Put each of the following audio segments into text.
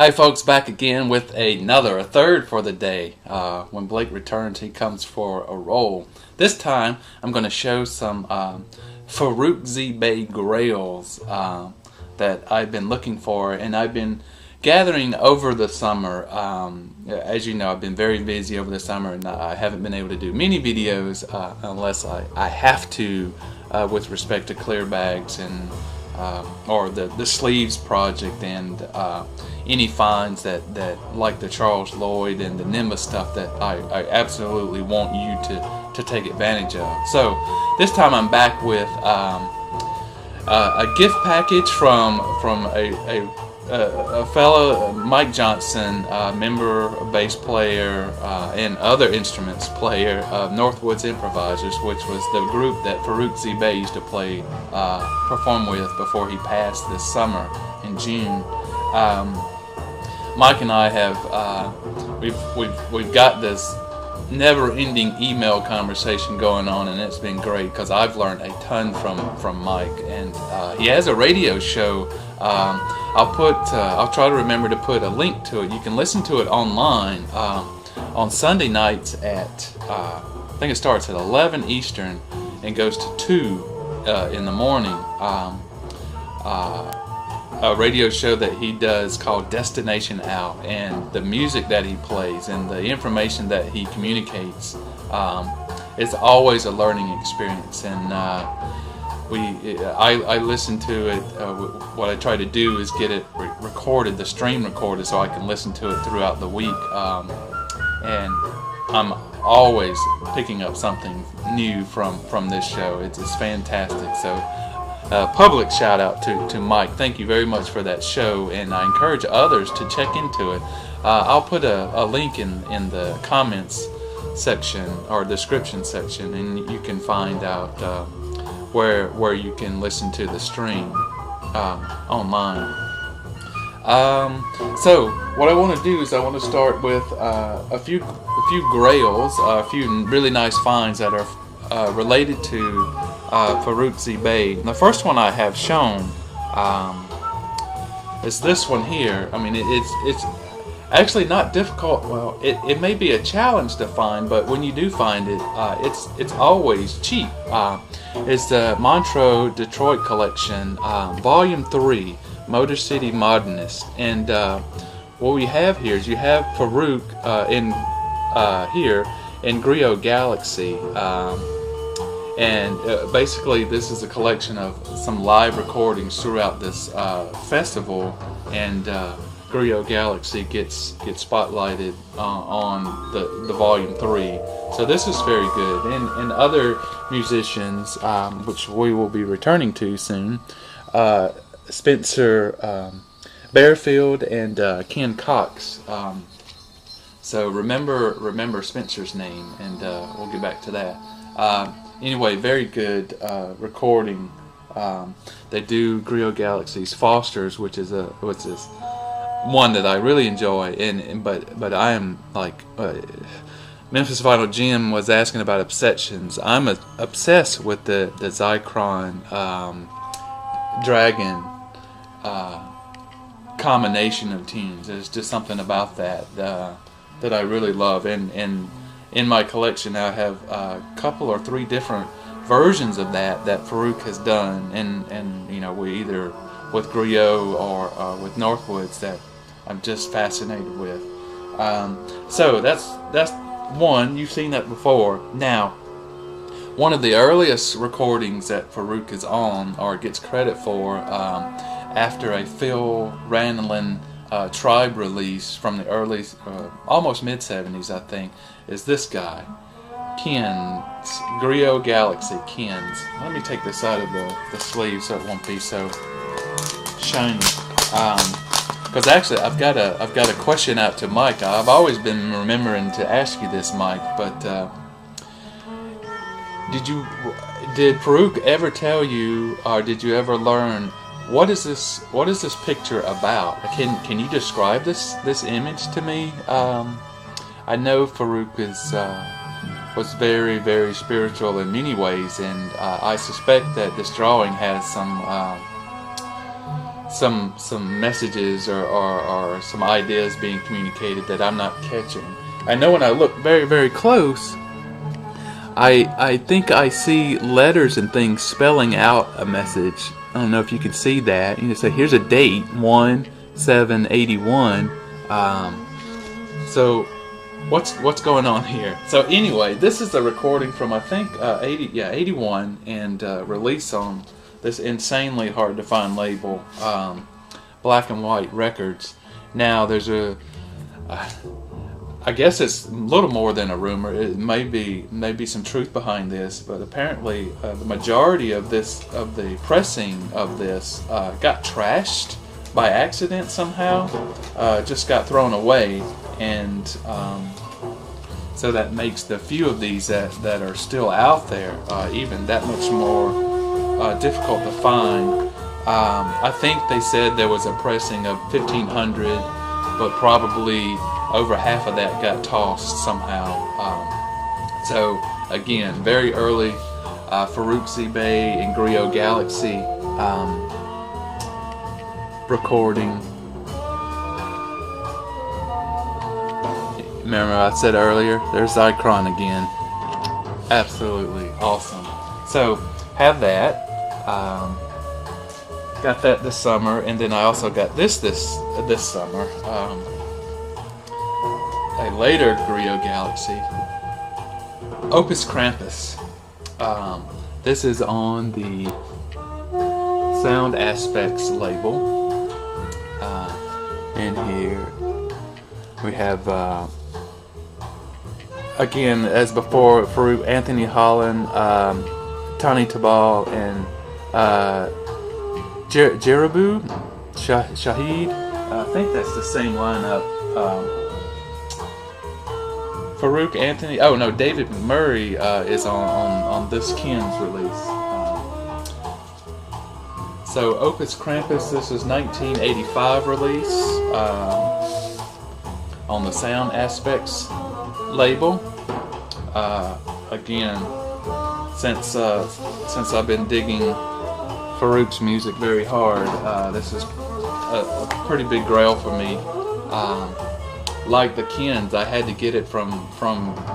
Hi folks, back again with a third for the day. When Blake returns, he comes for a roll. This time, I'm going to show some Faruq Z Grails that I've been looking for, and I've been gathering over the summer. As you know, I've been very busy over the summer, and I haven't been able to do many videos unless I have to, with respect to clear bags and or the sleeves project and any finds that like the Charles Lloyd and the Nimbus stuff that I absolutely want you to take advantage of. So this time I'm back with a gift package from a fellow, Mike Johnston, member, bass player, and other instruments player of Northwoods Improvisers, which was the group that Faruq Z used to perform with before he passed this summer in June. Mike and I have we've got this never-ending email conversation going on, and it's been great because I've learned a ton from Mike, and he has a radio show. I'll try to remember to put a link to it. You can listen to it online on Sunday nights at I think it starts at 11 Eastern and goes to 2 in the morning. A radio show that he does called Destination Out, and the music that he plays and the information that he communicates, it's always a learning experience. And I listen to it. What I try to do is get it recorded, the stream recorded, so I can listen to it throughout the week. And I'm always picking up something new from this show. It's fantastic. So public shout out to Mike. Thank you very much for that show, and I encourage others to check into it. I'll put a link in the comments section or description section, and you can find out where you can listen to the stream online. So what I want to do is I want to start with a few grails, a few really nice finds that are related to Faruq Z. The first one I have shown is this one here. I mean, it's actually not difficult. Well, it may be a challenge to find, but when you do find it, it's always cheap. It's the Montreux Detroit Collection, Volume 3, Motor City Modernist. And what we have here is you have Faruq here in Griot Galaxy. And basically this is a collection of some live recordings throughout this festival, and Griot Galaxy gets spotlighted on the Volume 3. So this is very good. And other musicians, which we will be returning to soon, Spencer Bearfield and Ken Cox. So remember Spencer's name, and we'll get back to that. Anyway, very good recording. They do Griot Galaxy's Foster's, which is one that I really enjoy. But I am like Memphis Vinyl Jim was asking about obsessions. I'm obsessed with the Zyklon Dragon combination of tunes. There's just something about that I really love, and in my collection I have a couple or 3 different versions of that Faruq has done, and you know, we either with Griot or with Northwoods that I'm just fascinated with. So that's one. You've seen that before. Now, one of the earliest recordings that Faruq is on or gets credit for after a Phil Ranelin Tribe release from the early, almost mid-70s, I think, is this guy, Ken's, Griot Galaxy, Ken's. Let me take this out of the sleeve so it won't be so shiny. Because actually, I've got a question out to Mike. I've always been remembering to ask you this, Mike, but did Faruq ever tell you, or did you ever learn, what is this picture about? Can you describe this image to me? I know Faruq was very, very spiritual in many ways, and I suspect that this drawing has some messages or some ideas being communicated that I'm not catching. I know when I look very, very close, I think I see letters and things spelling out a message. I don't know if you can see that. You know, say here's a date, 1/7/81. So what's going on here? So anyway, this is the recording from, I think, 81, and release on this insanely hard to find label, Black and White Records. Now there's I guess it's a little more than a rumor. It may be some truth behind this, but apparently the majority of the pressing of this got trashed by accident somehow. Just got thrown away, and so that makes the few of these that are still out there even that much more difficult to find. I think they said there was a pressing of 1,500, but probably over half of that got tossed somehow. So again, very early Faruq Z and Griot Galaxy recording. Remember I said earlier, there's Icon again. Absolutely awesome. So have that. Got that this summer, and then I also got this summer. A later Griot Galaxy, Opus Krampus. This is on the Sound Aspects label, and here we have again, as before, Faruq, Anthony Holland, Tony Tabal, and Jerabu Shahid. I think that's the same lineup. Faruq, Anthony. Oh no, David Murray is on this Ken's release. So Opus Krampus, this is 1985 release on the Sound Aspects label. Again, since I've been digging Faruq's music very hard, this is a pretty big grail for me. Like the Kens, I had to get it from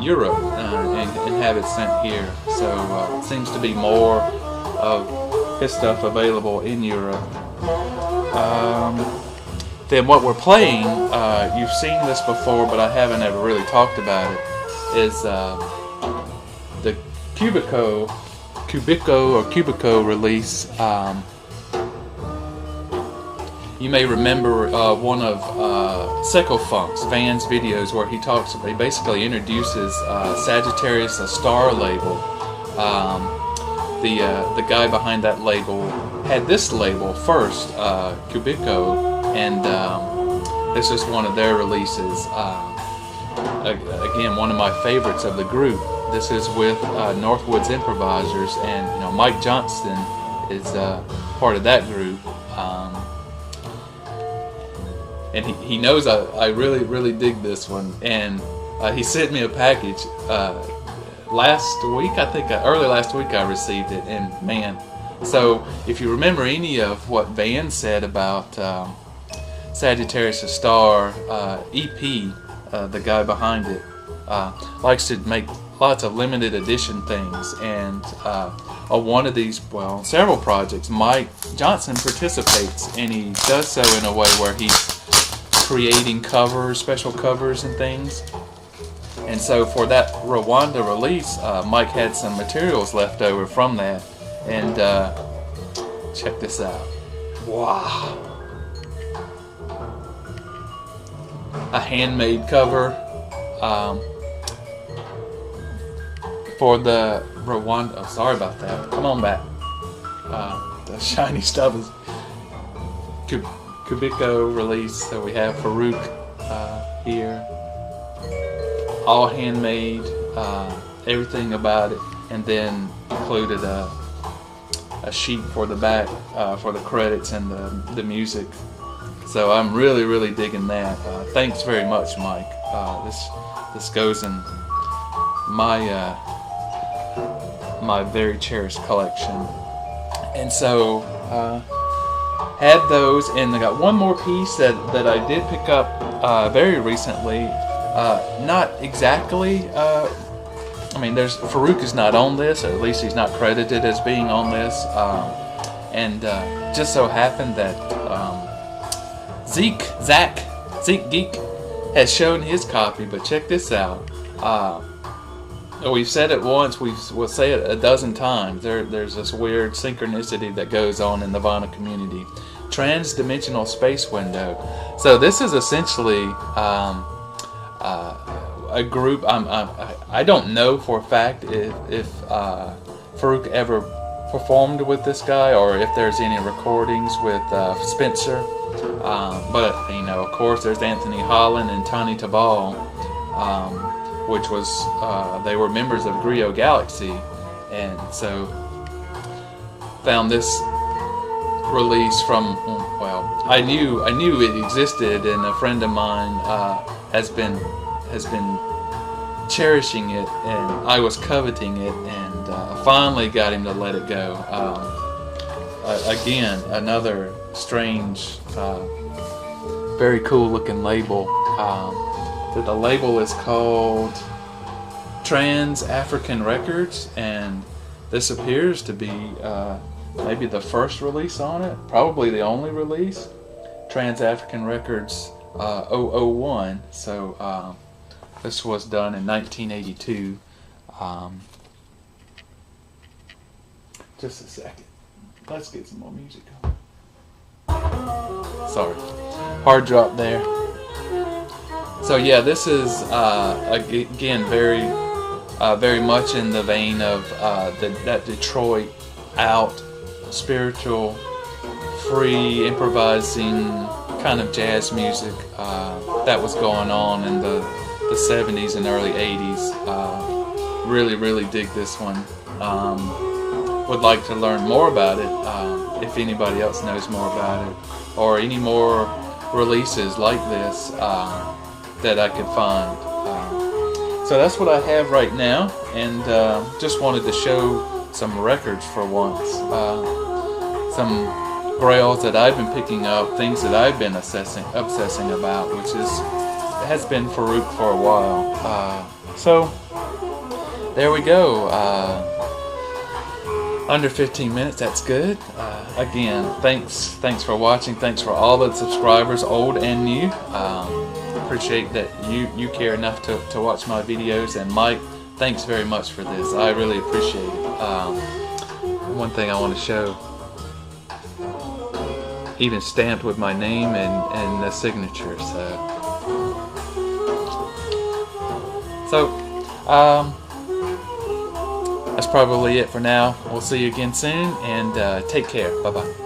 Europe and have it sent here. So it seems to be more of his stuff available in Europe. Then what we're playing, you've seen this before, but I haven't ever really talked about it, is the Cubico release. You may remember one of Seco Funk's Van's videos where he basically introduces Sagittarius, a Star label. The guy behind that label had this label first, Cubico, and this is one of their releases. Again, one of my favorites of the group. This is with Northwoods Improvisers, and Mike Johnston is part of that group. And he knows I really, really dig this one, and he sent me a package last week. I think early last week I received it, and man, so if you remember any of what Van said about Sagittarius a Star EP, the guy behind it likes to make lots of limited edition things, and on one of these, well, several projects, Mike Johnston participates, and he does so in a way where he's creating covers, special covers and things. And so for that Rwanda release, Mike had some materials left over from that, and check this out. Wow. A handmade cover for the Rwanda. Oh, sorry about that. Come on back. The shiny stuff is Cubico release. So we have Faruq here, all handmade, everything about it, and then included a sheet for the back for the credits and the music. So I'm really, really digging that. Thanks very much, Mike. This goes in my my very cherished collection. And so had those, and I got one more piece that I did pick up very recently. Not exactly. I mean, Faruq is not on this, or at least he's not credited as being on this. And just so happened that Zeke Geek has shown his copy. But check this out. We've said it once, we'll say it a dozen times. There's this weird synchronicity that goes on in the vinyl community. Trans-dimensional space window. So this is essentially a group. I don't know for a fact if Faruq ever performed with this guy, or if there's any recordings with Spencer. But you know, of course, there's Anthony Holland and Tony Tabal, which was they were members of Griot Galaxy, and so found this release from, well, I knew it existed, and a friend of mine has been cherishing it, and I was coveting it, and finally got him to let it go. Again, another strange, very cool looking label. The label is called Trans African Records, and this appears to be maybe the first release on it, probably the only release. Trans African Records 001. So this was done in 1982. Just a second. Let's get some more music on. Sorry. Hard drop there. So yeah, this is again very much in the vein of that Detroit out spiritual, free, improvising kind of jazz music that was going on in the 70s and early 80s. Really dig this one. Would like to learn more about it if anybody else knows more about it, or any more releases like this that I could find. So that's what I have right now, and just wanted to show some records for once. Some grails that I've been picking up, things that I've been obsessing about, which has been Faruq for a while. So there we go. Under 15 minutes, that's good. Again, thanks for watching. Thanks for all the subscribers, old and new. Appreciate that you care enough to watch my videos. And Mike, thanks very much for this. I really appreciate it. One thing I want to show, even stamped with my name and the signature. So that's probably it for now. We'll see you again soon, and take care. Bye-bye.